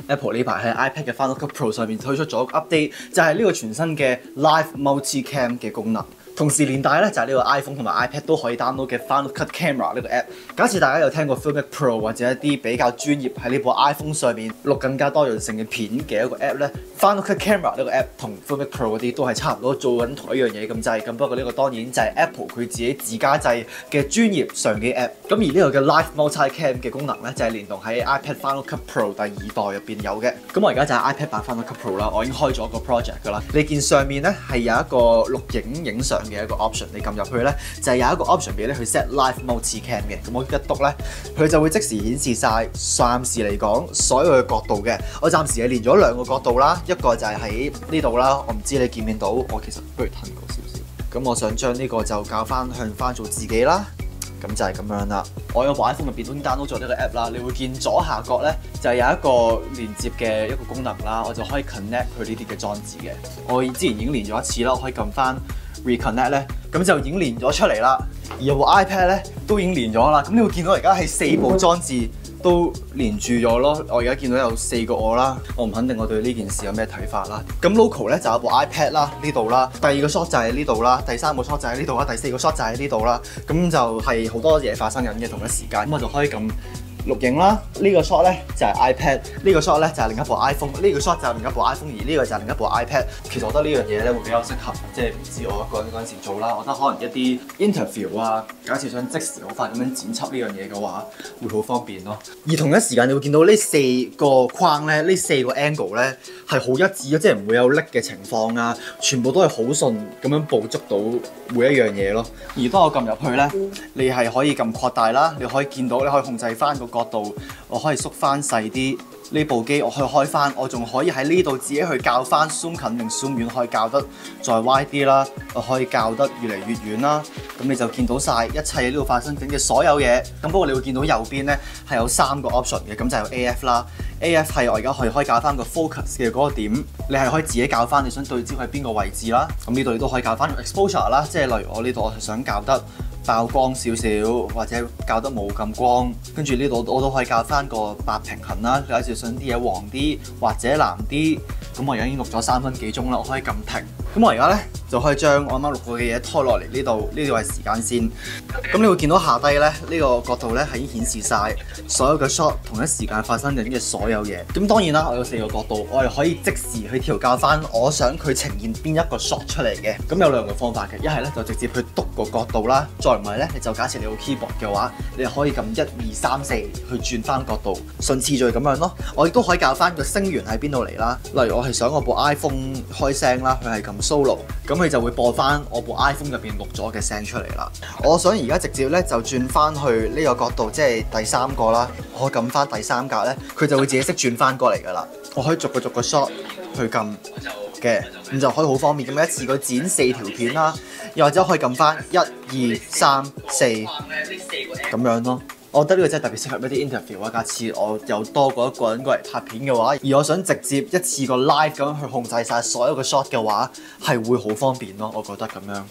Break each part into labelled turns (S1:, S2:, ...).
S1: Apple 呢排喺 iPad 嘅 Final Cut Pro 上面推出咗個 update， 就係呢個全新嘅 Live Multicam 嘅功能。同時連帶咧就係呢個 iPhone 同埋 iPad 都可以 download 嘅 Final Cut Camera 呢個 app。假設大家有聽過 Filmic Pro 或者一啲比較專業喺呢部 iPhone 上面錄更加多樣性嘅片嘅一個 app 咧 ，Final Cut Camera 呢個 app 同 Filmic Pro 嗰啲都係差唔多做緊同一樣嘢咁滯。咁不過呢個當然就係 Apple 佢自己自家製嘅專業相機 app。咁而呢個嘅 Live Multicam 嘅功能咧就係連同喺 iPad Final Cut Pro 第2代入邊有嘅。咁我而家就係 iPad 版 Final Cut Pro 啦，我已經開咗個 project 㗎啦。你見上面咧係有一個錄影相嘅一個 option， 你撳入去咧就係有一個 option 俾你去 set Live Multicam 嘅。咁我一篤咧，佢就會即時顯示晒暫時嚟講所有嘅角度嘅。我暫時係連咗2個角度啦，一個就係喺呢度啦。我唔知你見唔見到，我其實不如褪過少少。咁我想將呢個就校翻向翻做自己啦。咁就係咁樣啦。我有部 iPhone 入邊都已經 download 咗呢個 app 啦。你會見左下角咧就係有一個連接嘅一個功能啦，我就可以 connect 佢呢啲嘅裝置嘅。我之前已經連咗一次啦，我可以撳翻 reconnect 咧，咁就已經連咗出嚟啦。而有部 iPad 咧都已經連咗啦。咁你會見到而家係4部裝置都連住咗咯。我而家見到有4個我啦，我唔肯定我對呢件事有咩睇法啦。咁 local 咧就有部 iPad 啦，呢度啦，第2個 shot 就喺呢度啦，第3個 shot 就喺呢度啦，第4個 shot 就喺呢度啦。咁就係好多嘢發生緊嘅同一時間，咁我就可以咁錄影啦。呢個 shot 咧就係 iPad， 呢個 shot 咧就係另一部 iPhone， 呢個 shot 就係另一部 iPhone， 而呢個就係另一部 iPad。其實我覺得呢樣嘢咧會比較適合，即係唔知我一個人嗰陣時做啦。我覺得可能一啲 interview 啊，假設想即時好快咁樣剪輯呢樣嘢嘅話，會好方便咯。而同一時間你會見到呢4個框咧，呢4個 angle 咧係好一致嘅，即係唔會有甩嘅情況啊，全部都係好順咁樣捕捉到每一樣嘢咯。而當我撳入去咧，你係可以撳擴大啦，你可以見到，你可以控制翻個角度，我可以縮翻細啲。呢部機我可以開翻，我仲可以喺呢度自己去校翻 zoom 近定 zoom 遠，可以校得再 wide 啲啦，我可以校得越嚟越遠啦。咁你就見到晒一切呢度發生緊嘅所有嘢。咁不過你會見到右邊咧係有3個 option 嘅，咁就係 AF 啦。AF 係我而家可以校翻個 focus 嘅嗰個點，你係可以自己校翻你想對焦喺邊個位置啦。咁呢度你都可以校翻 exposure 啦，即係例如我呢度我係想校得爆光少少，或者校得冇咁光，跟住呢度我都可以校翻個白平衡啦。假設想啲嘢黃啲或者藍啲，咁我而家已經錄咗3分幾鐘啦，我可以撳停。咁我而家咧就可以將我啱啱錄過嘅嘢拖落嚟呢度，呢度係時間線。咁你會見到下低咧呢個角度咧係已經顯示晒所有嘅 shot 同一時間發生緊嘅所有嘢。咁當然啦，我有4個角度，我係可以即時去調校翻我想佢呈現邊一個 shot 出嚟嘅。咁有2個方法嘅，一係咧就直接去篤個角度啦，再唔係咧你就假設你有 keyboard 嘅話，你可以撳1、2、3、4去轉翻角度，順次序咁樣咯。我亦都可以校翻個聲源喺邊度嚟啦。例如我係想我部 iPhone 開聲啦，佢係撳 solo， 咁佢就會播翻我部 iPhone 入邊錄咗嘅聲出嚟啦。我想而家直接咧就轉翻去呢個角度，即係第3個啦。我撳翻第3格咧，佢就會自己識轉翻過嚟噶啦。我可以逐個 shot 去撳嘅，咁就可以好方便咁一次過剪4條片啦。又或者可以撳翻1、2、3、4咁樣咯。我覺得呢個真係特別適合一啲 interview 啊。假設我有多過1個人過嚟拍片嘅話，而我想直接一次過 live 咁樣去控制晒所有嘅 shot 嘅話，係會好方便咯。我覺得咁樣。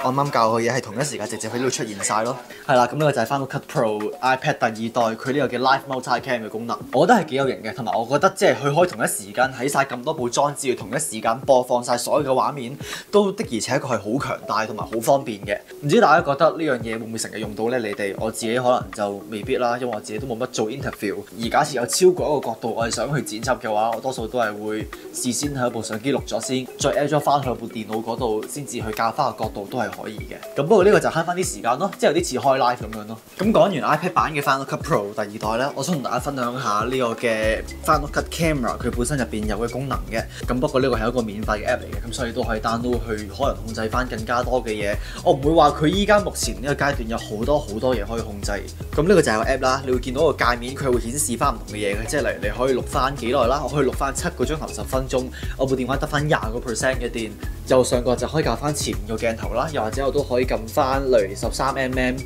S1: 我啱啱教嘅嘢係同一時間直接喺呢度出現晒咯。係啦，咁呢個就係 Final Cut Pro iPad 第2代佢呢個嘅 Live Multicam 嘅功能，我覺得係幾有型嘅，同埋我覺得即係佢可以同一時間喺晒咁多部裝置同一時間播放晒所有嘅畫面，都的而且確係好強大同埋好方便嘅。唔知大家覺得呢樣嘢會唔會成日用到呢？你哋我自己可能就未必啦，因為我自己都冇乜做 interview。而假設有超過1個角度我係想去剪輯嘅話，我多數都係會事先喺部相機錄咗先，再 add 咗翻去部電腦嗰度，先至去校翻個角度都係可以嘅。咁不過呢個就慳翻啲時間咯，即係有啲似開 live 咁樣咯。咁講完 iPad 版嘅 Final Cut Pro 第2代咧，我想同大家分享下呢個嘅 Final Cut Camera 佢本身入邊有嘅功能嘅。咁不過呢個係一個免費嘅 app 嚟嘅，咁所以都可以 download 去可能控制翻更加多嘅嘢。我唔會話佢依家目前呢個階段有好多嘢可以控制。咁呢個就係個 app 啦，你會見到個界面佢會顯示翻唔同嘅嘢嘅，即係例如你可以錄翻幾耐啦，我可以錄翻7個鐘頭10分鐘，我部電話得翻20% 嘅電。右上角就可以校翻前個鏡頭啦，又或者我都可以撳翻例如13mm、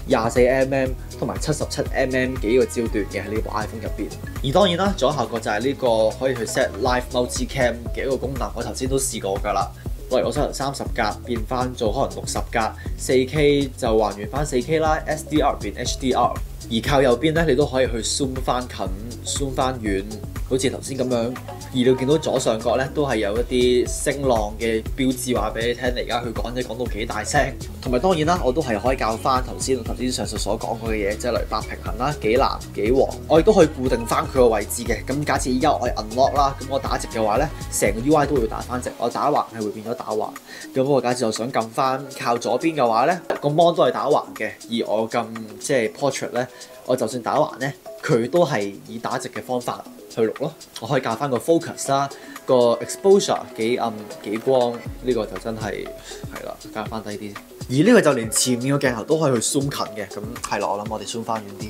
S1: 24mm 同埋77mm 幾個焦段嘅喺呢部 iPhone 入邊。而當然啦，左下角就係呢個可以去 set Live Multicam 嘅一個功能，我頭先都試過㗎啦。例如我想由30格變翻做可能60格，4K 就還原翻4K 啦，SDR 變 HDR。而靠右邊咧，你都可以去 zoom 翻近、zoom 翻遠，好似頭先咁樣。而你見到左上角咧，都係有一啲聲浪嘅標誌話俾你聽，你而家佢講嘢講到幾大聲。同埋當然啦，我都係可以教翻頭先上述所講過嘅嘢，即係例如白平衡啦、幾藍幾黃，我亦都可以固定翻佢個位置嘅。咁假設依家我係 unlock 啦，咁我打直嘅話咧，成個 UI 都會打翻直，我打橫係會變咗打橫。咁我假設我想撳翻靠左邊嘅話咧，個 mon 都係打橫嘅，而我撳即係 portrait 咧。我就算打橫咧，佢都係以打直嘅方法去錄咯。我可以校翻個 focus 啦，個 exposure 幾暗幾光，呢個就真係啦，校翻低啲。而呢個就連前面個鏡頭都可以去 zoom 近嘅，咁係啦，我諗我哋 zoom 翻遠啲。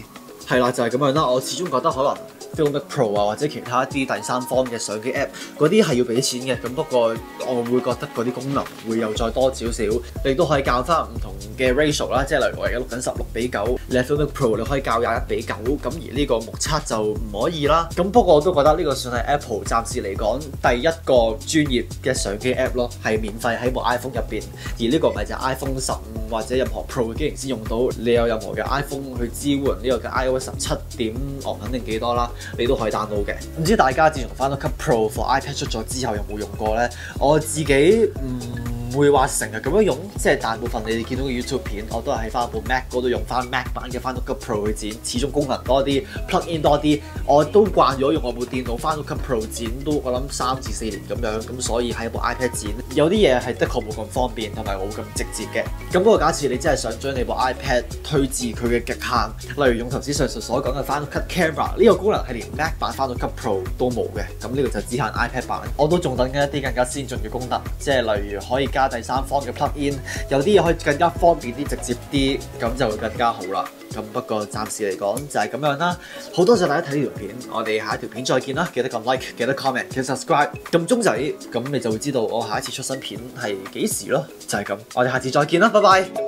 S1: 係啦，就係咁樣啦。我始終覺得可能 Filmic Pro 啊，或者其他一啲第三方嘅相機 app 嗰啲係要俾錢嘅。咁不過我會覺得嗰啲功能會又再多少少，你都可以校翻唔同嘅 ratio 啦，即係例如我而家錄緊16:9，你係 Filmic Pro 你可以校21:9，咁而呢個目測就唔可以啦。咁不過我都覺得呢個算係 Apple 暫時嚟講第一個專業嘅相機 app 咯，係免費喺部 iPhone 入邊。而呢個咪就係 iPhone 15或者任何 Pro 嘅機型先用到。你有任何嘅 iPhone 去支援呢個嘅 iOS 17點，我肯定幾多啦，你都可以 download 嘅。唔知大家自從Final Cut Pro for iPad 出咗之後有冇用過呢？我自己唔會話成日咁樣用，即係大部分你哋見到嘅 YouTube 片，我都係喺翻部 Mac 嗰度用翻 Mac 版嘅 Final Cut Pro 去剪，始終功能多啲 ，plug in 多啲。我都慣咗用我部電腦 Final Cut Pro 剪，都我諗3至4年咁樣，咁所以喺部 iPad 剪，有啲嘢係的確冇咁方便，同埋冇咁直接嘅。咁不過假設你真係想將你部 iPad 推至佢嘅極限，例如用頭先上述所講嘅 Final Cut Camera 呢個功能係連 Mac 版 Final Cut Pro 都冇嘅，咁呢個就只限 iPad 版。我都仲等緊一啲更加先進嘅功能，即係例如可以加第三方嘅 plug in， 有啲嘢可以更加方便啲、直接啲，咁就會更加好啦。咁不過暫時嚟講就係咁樣啦。好多謝大家睇呢條片，我哋下一條片再見啦！記得撳 like， 記得 comment， 記得 subscribe， 撳鐘仔，咁你就會知道我下一次出新片係幾時咯。就係咁，我哋下次再見啦，拜拜。